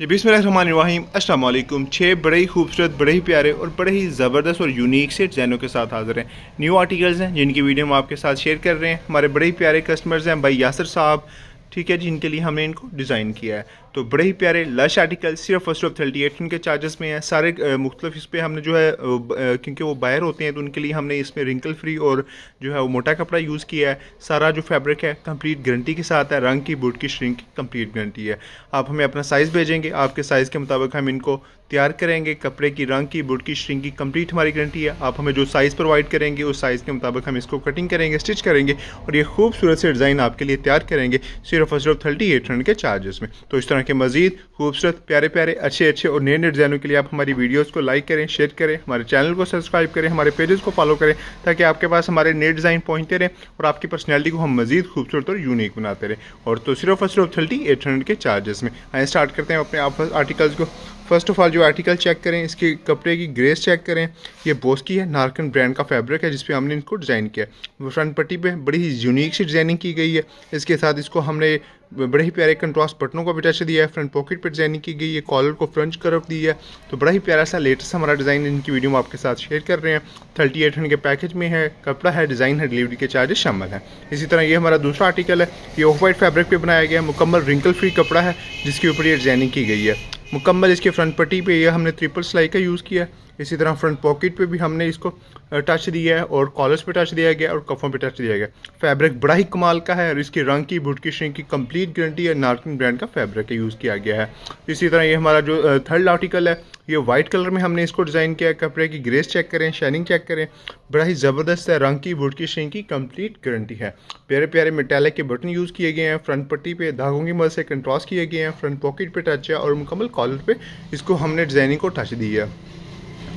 जी बिस्मिल्लाहिर्रहमानिर्रहीम अस्सलाम वालेकुम। 6 बड़े ही खूबसूरत, बड़े ही प्यारे और बड़े ही ज़बरदस्त और यूनिक से डिज़ाइनों के साथ हाज़िर हैं। न्यू आर्टिकल्स हैं जिनकी वीडियो हम आपके साथ शेयर कर रहे हैं। हमारे बड़े ही प्यारे कस्टमर्स हैं भाई यासर साहब, ठीक है, जिनके लिए हमने इनको डिज़ाइन किया है। तो बड़े ही प्यारे लश आर्टिकल सिर्फ फर्स्ट ऑफ 38 के चार्जेस में है। सारे मुख्तलिफ इस पर हमने जो है क्योंकि वो बाहर होते हैं तो उनके लिए हमने इसमें रिंकल फ्री और जो है वो मोटा कपड़ा यूज़ किया है। सारा जो फैब्रिक है कंप्लीट गारंटी के साथ है। रंग की, बूट की, श्रिंक की कंप्लीट गारंटी है। आप हमें अपना साइज़ भेजेंगे, आपके साइज़ के मुताबिक हम इनको तैयार करेंगे। कपड़े की, रंग की, बूट की, श्रिंक की कंप्लीट हमारी गारंटी है। आप हमें जो साइज़ प्रोवाइड करेंगे उस साइज़ के मुताबिक हम इसको कटिंग करेंगे, स्टिच करेंगे और ये खूबसूरत से डिज़ाइन आपके लिए तैयार करेंगे सिर्फ फर्स्ट ऑफ 3800 के चार्जेस में। तो इस तरह के मज़ीद खूबसूरत, प्यारे प्यारे, अच्छे और नए डिज़ाइनों के लिए आप हमारी वीडियोस को लाइक करें, शेयर करें, हमारे चैनल को सब्सक्राइब करें, हमारे पेजेस को फॉलो करें ताकि आपके पास हमारे नए डिज़ाइन पहुंचते रहें और आपकी पर्सनैलिटी को हम मज़ीद खूबसूरत और यूनिक बनाते रहें। और तो सिर्फ फर्स्ट ऑफ 3800 के चार्जेस में। आइए स्टार्ट करते हैं अपने आर्टिकल्स को। फर्स्ट ऑफ ऑल जो आर्टिकल चेक करें, इसके कपड़े की ग्रेस चेक करें। ये बोस की है, नारकन ब्रांड का फैब्रिक है जिस पे हमने इनको डिज़ाइन किया है। फ्रंट पट्टी पे बड़ी ही यूनिक सी डिज़ाइनिंग की गई है। इसके साथ इसको हमने बड़े ही प्यारे कंट्रास्ट बटनों को भी टच दिया है। फ्रंट पॉकेट पर डिज़ाइनिंग की गई है, कॉलर को फ्रंट कर्व दी है। तो बड़ा ही प्यारा सा लेटेस्ट हमारा डिज़ाइन इनकी वीडियो में आपके साथ शेयर कर रहे हैं। 3800 के पैकेज में है, कपड़ा है, डिज़ाइन है, डिलीवरी के चार्जेस शामिल हैं। इसी तरह ये हमारा दूसरा आर्टिकल है। ये ऑफ वाइट फैब्रिक पे बनाया गया है, मुकम्मल रिंकल फ्री कपड़ा है जिसके ऊपर ये डिज़ाइनिंग की गई है। मुकम्मल इसके फ्रंट पट्टी पे ये हमने ट्रिपल सिलाई का यूज़ किया है। इसी तरह फ्रंट पॉकेट पे भी हमने इसको टच दिया है और कॉलर्स पे टच दिया गया और कफ़ों पे टच दिया गया। फैब्रिक बड़ा ही कमाल का है और इसकी रंग की, बूट की, श्रिंक की कंप्लीट गारंटी है। नारकन ब्रांड का फैब्रिक यूज़ किया गया है। इसी तरह ये हमारा जो थर्ड आर्टिकल है, ये वाइट कलर में हमने इसको डिज़ाइन किया है। कपड़े की ग्रेस चेक करें, शाइनिंग चेक करें, बड़ा ही ज़बरदस्त है। रंग की, बूट की, श्रिंक की कंप्लीट गारंटी है। प्यारे प्यारे मेटालिक के बटन यूज़ किए गए हैं। फ्रंट पट्टी पे धागों की मदद से कंट्रास्ट किए गए हैं। फ्रंट पॉकेट पे टच है और मुकम्मल कॉलर पे इसको हमने डिज़ाइनिंग को टच दी है।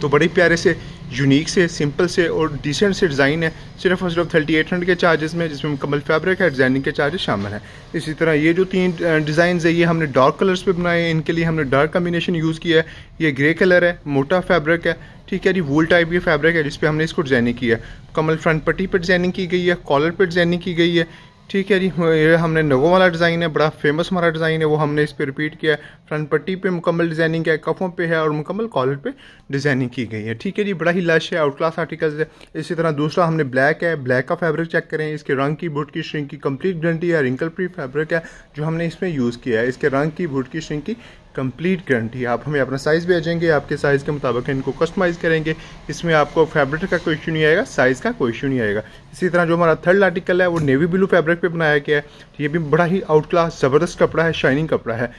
तो बड़े प्यारे से, यूनिक से, सिंपल से और डिसेंट से डिज़ाइन है सिर्फ और सिर्फ 3800 के चार्जेस में, जिसमें मुकम्मल फैब्रिक है, डिज़ाइनिंग के चार्जेस शामिल हैं। इसी तरह ये जो 3 डिज़ाइन है ये हमने डार्क कलर्स पे बनाए हैं। इनके लिए हमने डार्क कम्बिनेशन यूज़ किया है। ये ग्रे कलर है, मोटा फैब्रिक है, ठीक है जी, वूल टाइप ये फैब्रिक है जिस पे हमने इसको डिज़ाइनिंग किया है। मुकम्मल फ्रंट पट्टी पर डिज़ाइनिंग की गई है, कॉलर पर डिज़ाइनिंग की गई है, ठीक है जी। ये हमने नगों वाला डिज़ाइन है, बड़ा फेमस हमारा डिज़ाइन है, वो हमने इस पर रिपीट किया है। फ्रंट पट्टी पे मुकम्मल डिज़ाइनिंग है, कफ़ों पे है और मुकम्मल कॉलर पे डिज़ाइनिंग की गई है, ठीक है जी। बड़ा ही लश है, आउट क्लास आर्टिकल्स है। इसी तरह दूसरा हमने ब्लैक है, ब्लैक का फैब्रिक चेक करें। इसके रंग की, बूट की, श्रिंक की कंप्लीट गारंटी है। रिंकल फ्री फैब्रिक है जो हमने इसमें यूज़ किया है। इसके रंग की, बूट की, श्रिंक की कंप्लीट गारंटी है। आप हमें अपना साइज़ भेजेंगे, आपके साइज़ के मुताबिक इनको कस्टमाइज़ करेंगे। इसमें आपको फैब्रिक का कोई इशू नहीं आएगा, साइज़ का कोई इशू नहीं आएगा। इसी तरह जो हमारा थर्ड आर्टिकल है वो नेवी ब्लू फैब्रिक पे बनाया गया है। ये भी बड़ा ही आउट क्लास ज़बरदस्त कपड़ा है, शाइनिंग कपड़ा है।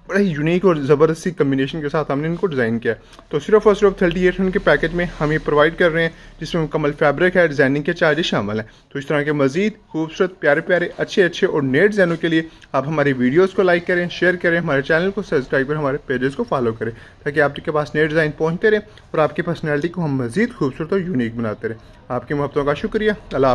बड़ा ही यूनिक और ज़बरदस्त सी कम्बिनेशन के साथ हमने इनको डिज़ाइन किया है। तो सिर्फ और सिर्फ 3800 के पैकेज में हम ये प्रोवाइड कर रहे हैं जिसमें मुकम्मल फैब्रिक है, डिज़ाइनिंग के चार्जेस शामिल हैं। तो इस तरह के मज़ीद खूबसूरत, प्यारे प्यारे, अच्छे और नए डिज़ाइनों के लिए आप हमारी वीडियोज़ को लाइक करें, शेयर करें, हमारे चैनल को सब्सक्राइब करें, हमारे पेजेस को फॉलो करें ताकि आपके पास नए डिज़ाइन पहुँचते रहें और आपकी पर्सनैलिटी को हम मज़ीद खूबसूरत और यूनिक बनाते रहें। आपकी मोहब्बतों का शुक्रिया। अल्लाह।